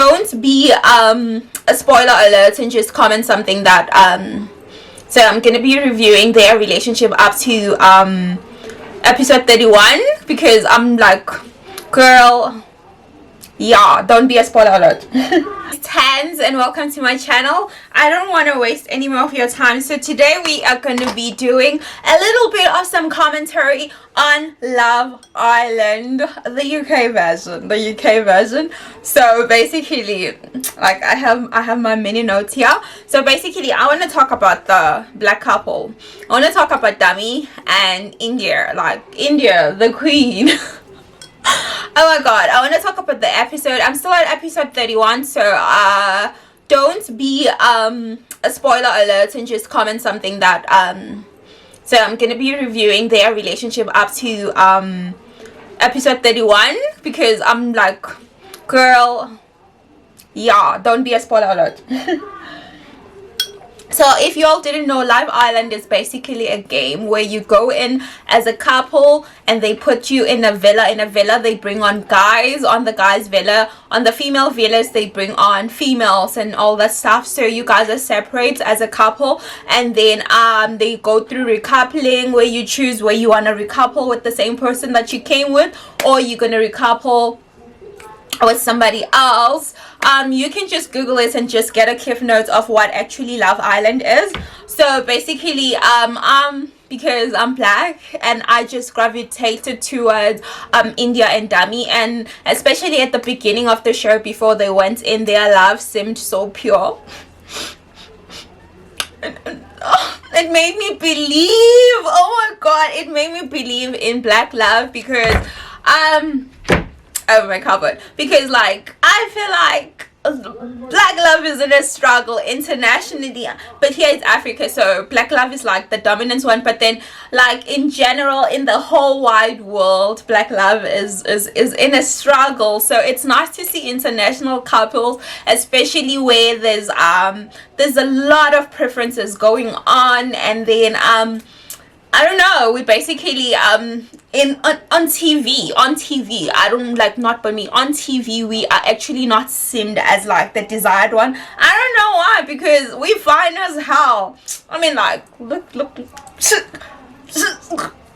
don't be a spoiler alert and just comment something that so I'm gonna be reviewing their relationship up to episode 31 because I'm like, girl, yeah, don't be a spoiler alert. Hands and welcome to my channel. I don't want to waste any more of your time, so today we are going to be doing a little bit of some commentary on Love Island, the UK version. So basically, like I have my mini notes here. So basically I want to talk about the black couple. I want to talk about Dami and Indiyah, like Indiyah the queen. Oh my god, I want to talk about the episode. I'm still at episode 31, so don't be a spoiler alert and just comment something that so I'm gonna be reviewing their relationship up to episode 31 because I'm like, girl, yeah, don't be a spoiler alert. So if you all didn't know, Love Island is basically a game where you go in as a couple and they put you in a villa. In a villa they bring on guys, on the guys villa, on the female villas they bring on females and all that stuff. So you guys are separate as a couple, and then they go through recoupling where you choose where you want to recouple with the same person that you came with, or you're gonna recouple with somebody else. You can just Google it and just get a cliff notes of what actually Love Island is. So basically because I'm black and I just gravitated towards Indiyah and Dami, and especially at the beginning of the show before they went in, their love seemed so pure. It made me believe, oh my god, it made me believe in black love because over my cupboard, because like I feel like black love is in a struggle internationally, but here it's Africa, so black love is like the dominant one, but then like in general in the whole wide world black love is in a struggle. So it's nice to see international couples, especially where there's a lot of preferences going on, and then I don't know, we basically on TV, I don't like, not by me, on TV we are actually not seen as like the desired one. I don't know why, because we fine as hell. I mean, like, look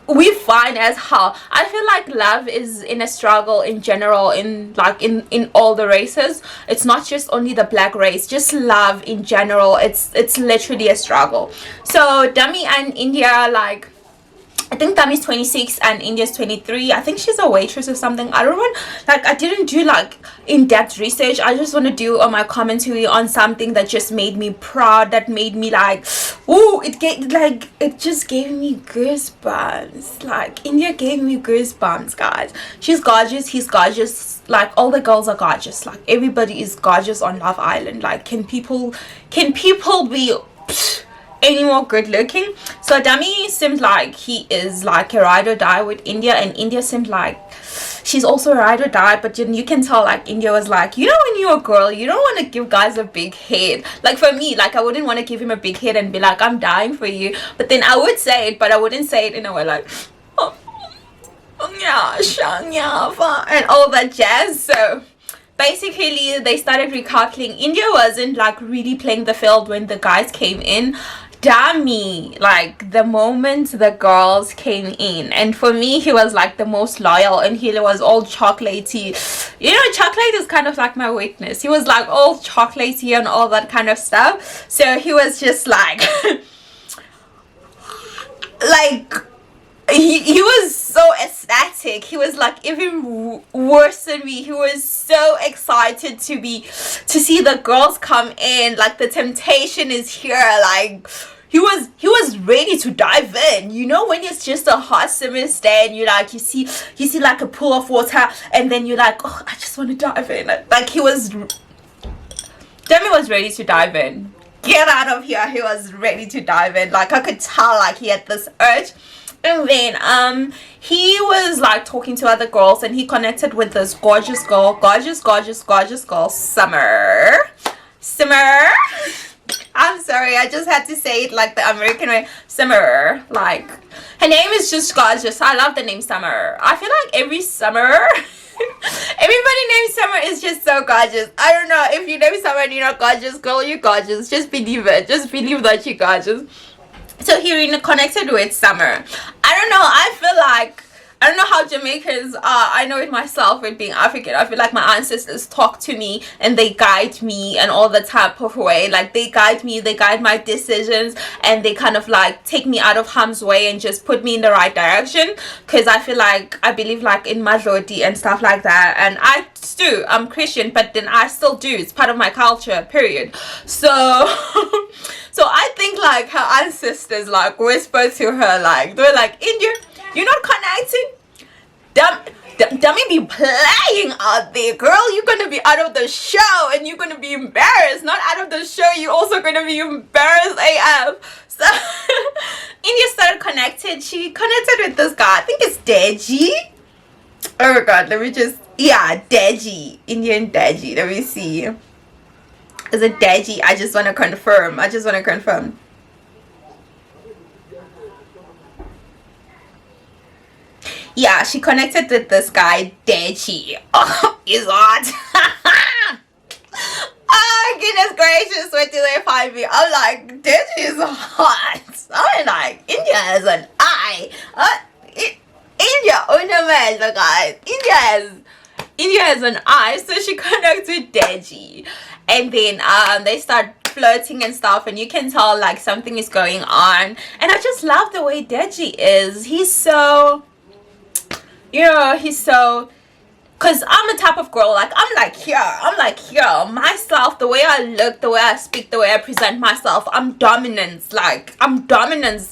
we fine as hell. I feel like love is in a struggle in general, in like in all the races. It's not just only the black race, just love in general. It's literally a struggle. So Dami and Indiyah, like, I think Dami's 26 and Indiyah's 23. I think she's a waitress or something. I don't want, like, I didn't do like in-depth research. I just want to do my commentary on something that just made me proud, that made me like, ooh, it just gave me goosebumps. Like, Indiyah gave me goosebumps, guys. She's gorgeous, he's gorgeous. Like, all the girls are gorgeous. Like, everybody is gorgeous on Love Island. Like, can people be any more good looking? So Dami seemed like he is like a ride or die with Indiyah, and Indiyah seemed like she's also a ride or die, but you can tell like Indiyah was like, you know, when you're a girl you don't want to give guys a big head. Like for me, like I wouldn't want to give him a big head and be like, I'm dying for you, but then I would say it, but I wouldn't say it in a way like, oh yeah, and all that jazz. So basically they started recoupling. Indiyah wasn't like really playing the field when the guys came in. Dami, like the moment the girls came in, and for me he was like the most loyal, and he was all chocolatey. You know, chocolate is kind of like my weakness. He was like all chocolatey and all that kind of stuff. So he was just like like he was so ecstatic. He was like even worse than me. He was so excited to see the girls come in. Like the temptation is here. Like he was ready to dive in. You know, when it's just a hot summer's day and you like you see like a pool of water, and then you're like, oh, I just want to dive in. Like Dami was ready to dive in. Get out of here. He was ready to dive in. Like I could tell like he had this urge. And then he was like talking to other girls, and he connected with this gorgeous girl, Summer. I'm sorry, I just had to say it like the American way. Summer. Like, her name is just gorgeous. I love the name Summer. I feel like every summer Everybody named Summer is just so gorgeous. I don't know if you name someone you're not gorgeous, girl, you're gorgeous. Just believe it. Just believe that you're gorgeous. So he really connected with Summer. I don't know. I don't know how Jamaicans are. I know it myself with being African. I feel like my ancestors talk to me and they guide me and all the type of way. Like they guide me, they guide my decisions, and they kind of like take me out of harm's way and just put me in the right direction. Because I feel like I believe like in majority and stuff like that. And I do. I'm Christian, but then I still do. It's part of my culture, period. So so I think like her ancestors like whispered to her, like they were like, India, you're not connecting. Dummy be playing out there, girl. You're gonna be out of the show and you're gonna be embarrassed. Not out of the show, you're also gonna be embarrassed AF. So India started connected. She connected with this guy. I think it's Deji. Oh my god, let me just, yeah, Deji. Indian Deji. Let me see. Is it Deji? I just want to confirm. Yeah, she connected with this guy, Deji. Oh, he's hot. Oh, goodness gracious, where do they find me? I'm like, Deji is hot. I'm like, India has an eye. India, oh no man, look guys. India has an eye, so she connects with Deji. And then they start flirting and stuff, and you can tell like something is going on. And I just love the way Deji is. He's so, because I'm a type of girl, like I'm like here myself, the way I look, the way I speak, the way I present myself, I'm dominance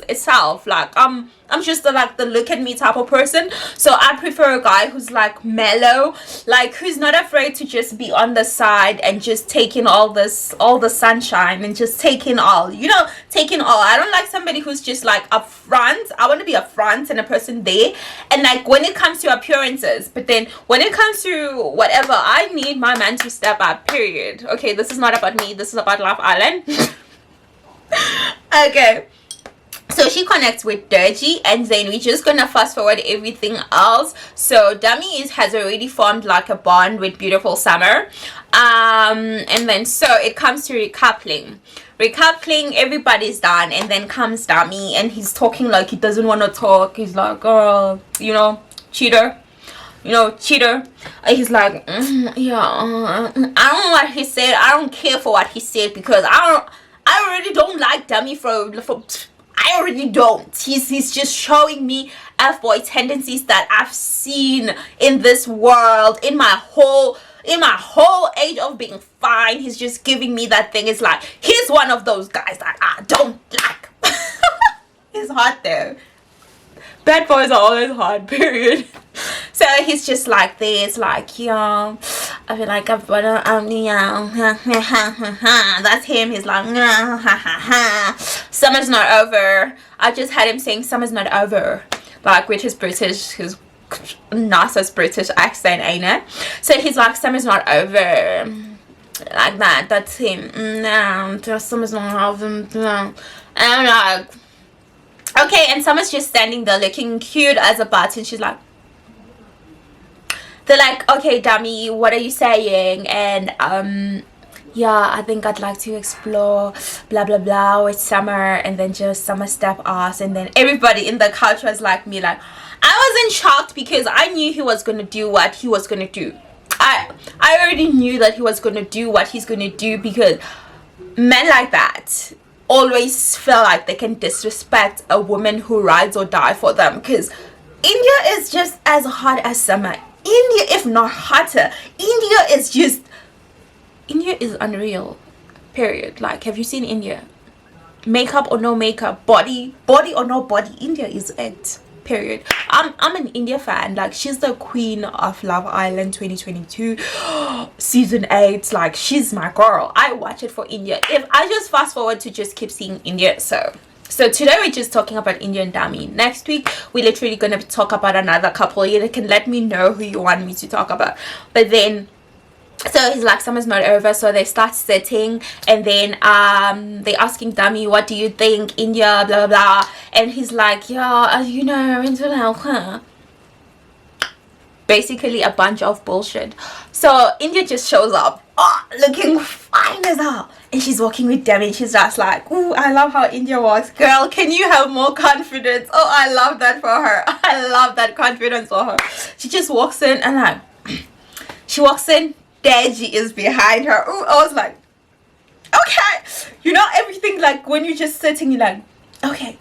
itself. Like I'm just the look at me type of person. So I prefer a guy who's like mellow, like who's not afraid to just be on the side and just taking all the sunshine and just taking all. I don't like somebody who's just like up front. I want to be up front and a person there, and like when it comes to appearances, but then when it comes to whatever, I need my man to step up, period. Okay, this is not about me, this is about Love Island. Okay, so she connects with Deji, and then we're just gonna fast forward everything else. So Dami has already formed like a bond with beautiful Summer, and then so it comes to recoupling, everybody's done, and then comes Dami, and he's talking like he doesn't want to talk. He's like, oh, cheater. He's like, yeah, I don't know what he said. I don't care for what he said, because I already don't like Dami I already don't. He's just showing me F-boy tendencies that I've seen in this world, in my whole age of being fine. He's just giving me that thing. It's like, he's one of those guys that I don't like. He's hot though. Bad boys are always hot, period. So he's just like this, like, I feel like I've got that's him. He's like, summer's not over. I just had him saying summer's not over, like with his nicest British accent, ain't it? So he's like, summer's not over, like that. That's him. No, just summer's not over. No. And I'm like, okay. And Summer's just standing there looking cute as a button. She's like, they're like, okay, Dami, what are you saying? And yeah, I think I'd like to explore blah blah blah with Summer. And then just Summer step ass, and then everybody in the couch was like me, like I wasn't shocked, because I knew he was gonna do what he was gonna do. I already knew that he was gonna do what he's gonna do, because men like that always feel like they can disrespect a woman who rides or die for them. Because India is just as hot as Summer. India, if not hotter. India is unreal, period. Like, have you seen India? Makeup or no makeup, body or no body, India is it, period. I'm an India fan. Like, she's the queen of Love Island 2022 season 8. Like, she's my girl. I watch it for India. If I just fast forward to just keep seeing India. So today we're just talking about India and Dami. Next week we're literally gonna talk about another couple. You can let me know who you want me to talk about. But then, so he's like, summer's not over. So they start sitting, and then they asking Dami, what do you think, India, blah blah blah. And he's like, yeah, into now, huh? basically a bunch of bullshit. So India just shows up, looking fine as hell, and she's walking with Dami, and she's just like, ooh, I love how India walks. Girl, can you have more confidence? Oh, I love that for her. I love that confidence for her. She just walks in, and like, she walks in, Daiiizes is behind her. Ooh, I was like, okay, you know, everything, like when you're just sitting, you're like, okay,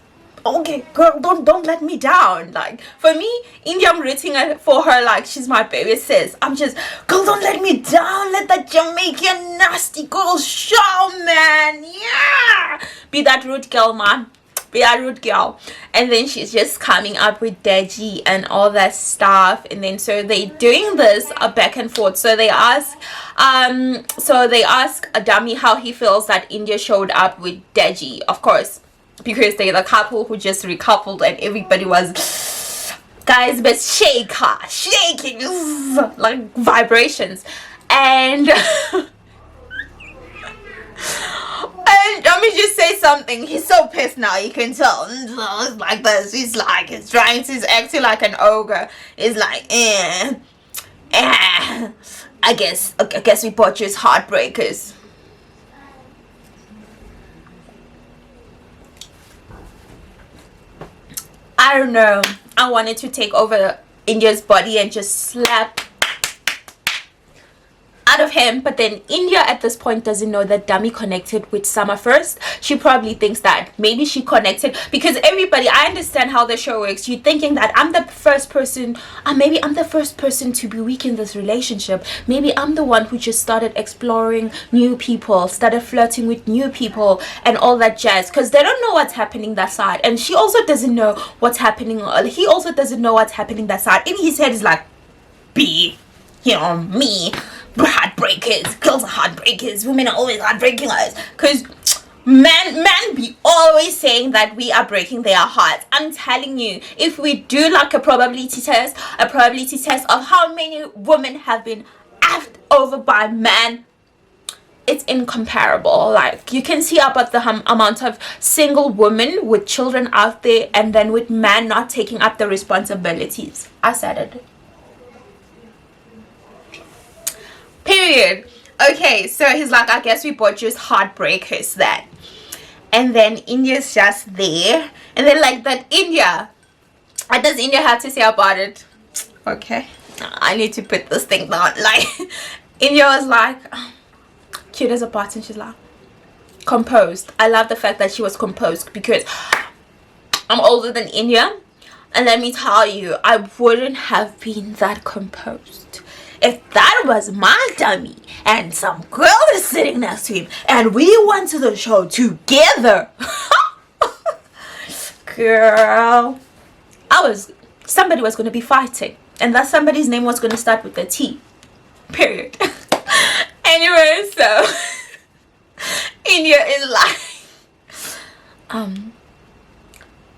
girl, don't let me down. Like, for me, India, I'm rooting for her like she's my baby sis. I'm just, girl, don't let me down. Let that Jamaican nasty girl show, man. Yeah, be that rude girl, man. Be that rude girl. And then she's just coming up with Daiiizes and all that stuff, and then so they doing this back and forth. So they ask Dami how he feels that India showed up with Daiiizes, of course, because they're the couple who just recoupled, and everybody was, guys, but shaking like vibrations. And and let me just say something. He's so pissed now, you can tell. It's like this. He's like, he's acting like an ogre. He's like, I guess we bought you as heartbreakers. I don't know. I wanted to take over India's body and just slap out of him, but then India at this point doesn't know that Dami connected with Summer first. She probably thinks that maybe she connected because everybody, I understand how the show works. You're thinking that I'm the first person, maybe I'm the first person to be weak in this relationship. Maybe I'm the one who just started exploring new people, started flirting with new people and all that jazz, because they don't know what's happening that side, and she also doesn't know what's happening. He also doesn't know what's happening that side. In his head is like, me, heartbreakers, girls are heartbreakers, women are always heartbreaking us, because men be always saying that we are breaking their hearts. I'm telling you, if we do like a probability test of how many women have been effed over by men, it's incomparable. Like, you can see about the amount of single women with children out there, and then with men not taking up the responsibilities. I said it. Period. Okay, so he's like, I guess we bought just heartbreakers then. And then India's just there, and then like that, India, what does India have to say about it? Okay, I need to put this thing down. Like, India was like, cute as a button. She's like, composed. I love the fact that she was composed, because I'm older than India, and let me tell you, I wouldn't have been that composed if that was my Dami and some girl is sitting next to him and we went to the show together. Girl, somebody was going to be fighting, and that somebody's name was going to start with a T. Period. Anyway, so India is like,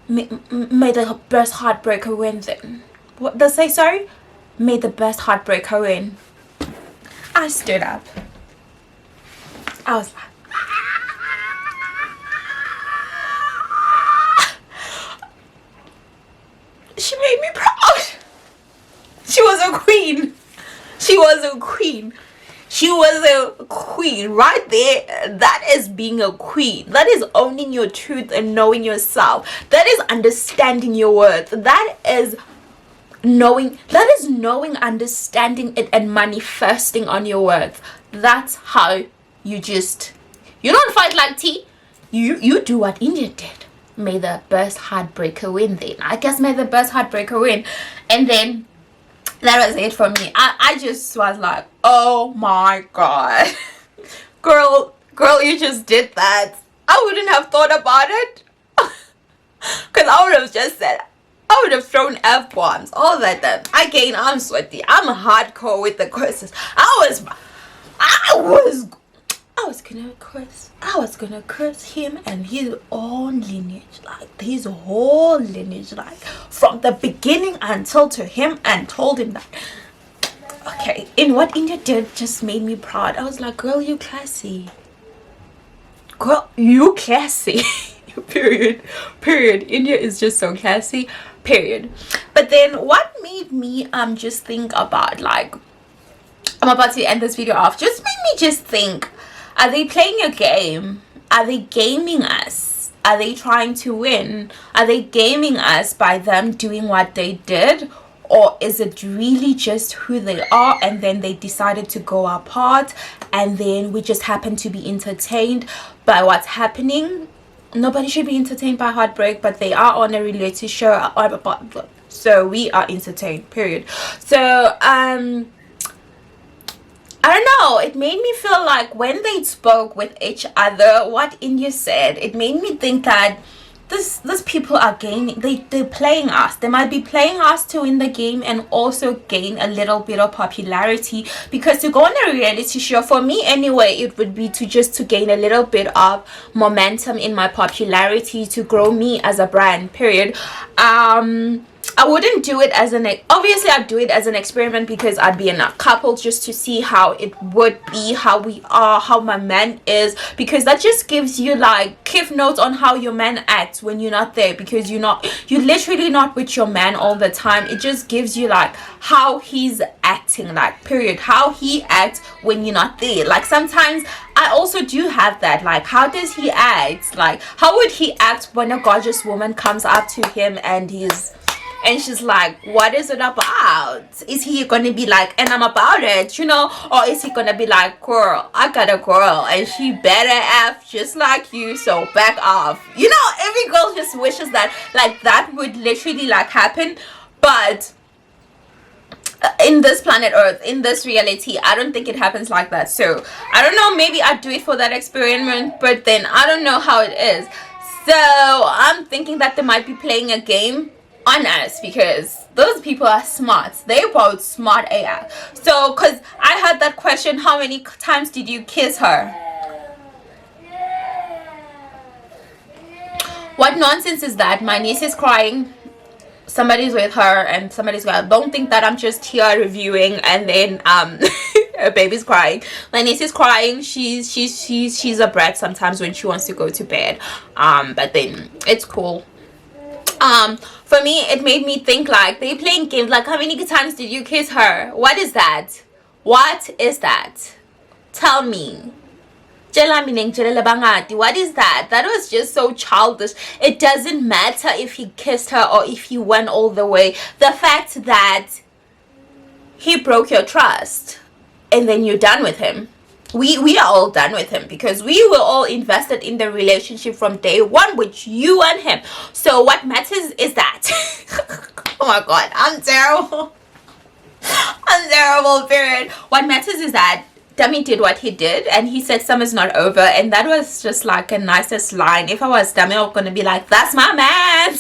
may the best heartbreaker win then. What does say? Sorry? May the best heartbreaker win. I stood up. I was like, she made me proud. She was a queen. She was a queen. She was a queen right there. That is being a queen. That is owning your truth and knowing yourself. That is understanding your worth. That is knowing, understanding it, and manifesting on your worth. That's how you don't fight like tea. You do what India did. May the best heartbreaker win then. I guess may the best heartbreaker win. And then that was it for me. I just was like, oh my god. girl, you just did that. I wouldn't have thought about it. Because I would have just said, I would have thrown F-bombs, all that. Again, I'm sweaty. I'm hardcore with the curses. I was gonna curse him and his own lineage, like his whole lineage, like from the beginning until to him, and told him that. Okay, and what India did just made me proud. I was like, girl, you classy. Girl, you classy. Period. India is just so classy. period. But then what made me just think about, like, I'm about to end this video off, just made me just think, are they playing a game? Are they gaming us? Are they trying to win? Are they gaming us by them doing what they did? Or is it really just who they are, and then they decided to go apart, and then we just happen to be entertained by what's happening? Nobody should be entertained by heartbreak, but they are on a reality show, so we are entertained, period. So I don't know, it made me feel like when they spoke with each other, what Indiyah said, it made me think that these people are gaming. They're playing us. They might be playing us to win the game and also gain a little bit of popularity, because to go on a reality show, for me anyway, it would be to gain a little bit of momentum in my popularity, to grow me as a brand, period. I wouldn't do it as obviously I'd do it as an experiment, because I'd be in a couple just to see how it would be, how we are, how my man is, because that just gives you like cliff notes on how your man acts when you're not there, because you're literally not with your man all the time. It just gives you like how he's acting, like, period, how he acts when you're not there. Like, sometimes I also do have that, like, how does he act, like how would he act when a gorgeous woman comes up to him and she's like, what is it about? Is he gonna be like, and I'm about it, or is he gonna be like, girl, I got a girl and she better F just like you, so back off? Every girl just wishes that, like, that would literally like happen. But in this planet Earth, in this reality, I don't think it happens like that. So I don't know, maybe I'd do it for that experiment, but then I don't know how it is. So I'm thinking that they might be playing a game on us, because those people are smart. They're both smart AF. So, because I had that question, how many times did you kiss her? What nonsense is that? My niece is crying, somebody's with her, and somebody's going, don't think that I'm just here reviewing and then her baby's crying. My niece is crying. She's a brat sometimes when she wants to go to bed, but then it's cool. For me, it made me think, like, they playing games, like, how many times did you kiss her? What is that? What is that? Tell me. What is that? That was just so childish. It doesn't matter if he kissed her or if he went all the way. The fact that he broke your trust and then you're done with him. We are all done with him, because we were all invested in the relationship from day one with you and him. So what matters is that oh my god, I'm terrible. I'm terrible, period. What matters is that Dami did what he did, and he said summer's not over, and that was just like a nicest line. If I was Dami, I was gonna be like, that's my man.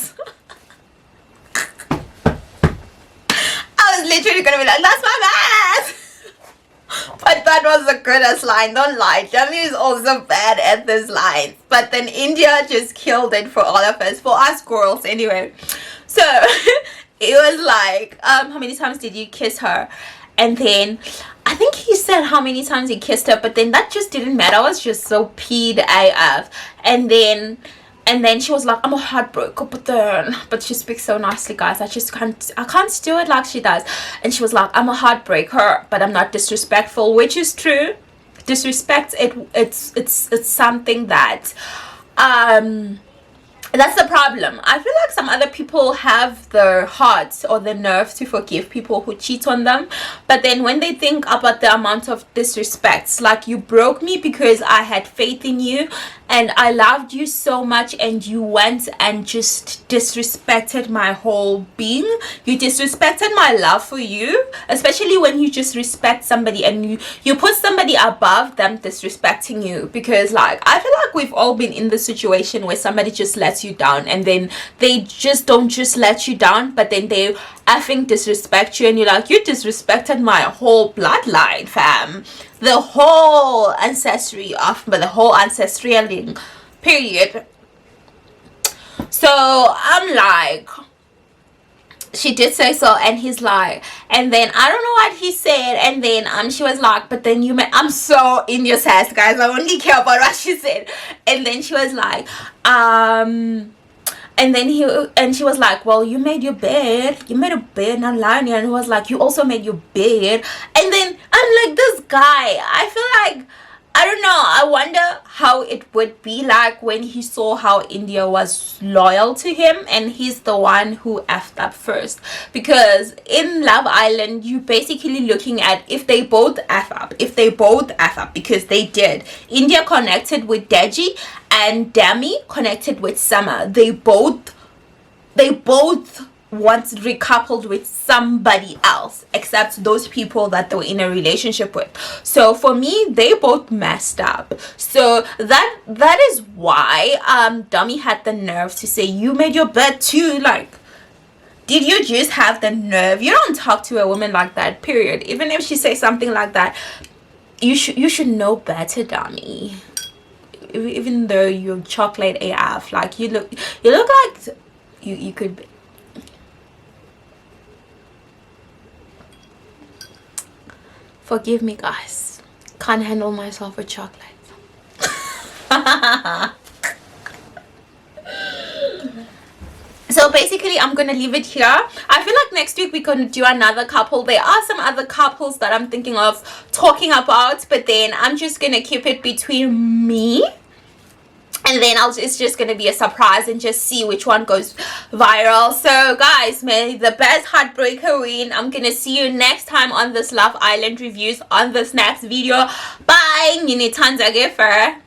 I was literally gonna be like, that's my man. But that was the greatest line, don't lie. Dami is also bad at this line, but then Indiyah just killed it for all of us, for us girls anyway. So it was like, how many times did you kiss her? And then I think he said how many times he kissed her, but then that just didn't matter. I was just so peed AF. And then she was like, I'm a heartbreaker, but she speaks so nicely, guys. I can't do it like she does. And she was like, I'm a heartbreaker, but I'm not disrespectful, which is true. Disrespect, it's something that that's the problem. I feel like some other people have the heart or the nerve to forgive people who cheat on them, but then when they think about the amount of disrespect, like, you broke me because I had faith in you and I loved you so much, and you went and just disrespected my whole being. You disrespected my love for you, especially when you just respect somebody and you put somebody above them disrespecting you. Because, like, I feel like we've all been in the situation where somebody just lets you down, and then they just don't just let you down, but then they effing disrespect you, and you're like, you disrespected my whole bloodline, fam. The whole ancestry of, but the whole ancestral period. So I'm like, she did say so, and he's like, and then I don't know what he said, and then she was like, but then you met, I'm so in your sass, guys, I only care about what she said. And then she was like, And then she was like, well, you made your bed, not lying. And he was like, you also made your bed. And then I'm like, this guy, I feel like, I don't know, I wonder how it would be like when he saw how Indiyah was loyal to him and he's the one who effed up first. Because in Love Island, you're basically looking at if they both F up, because they did. Indiyah connected with Deji and Dami connected with Summer. They both once recoupled with somebody else except those people that they were in a relationship with. So for me, they both messed up. So that is why Dami had the nerve to say, you made your bed too. Like, did you just have the nerve? You don't talk to a woman like that, period. Even if she says something like that, you should know better, Dami. Even though you're chocolate AF, like you look like you could be. Forgive me, guys. Can't handle myself with chocolate. So basically, I'm gonna leave it here. I feel like next week we're gonna do another couple. There are some other couples that I'm thinking of talking about, but then I'm just gonna keep it between me. And then it's just going to be a surprise and just see which one goes viral. So guys, may the best heartbreaker win. I'm going to see you next time on this Love Island reviews on this next video. Bye. Nini Tanza Giffer.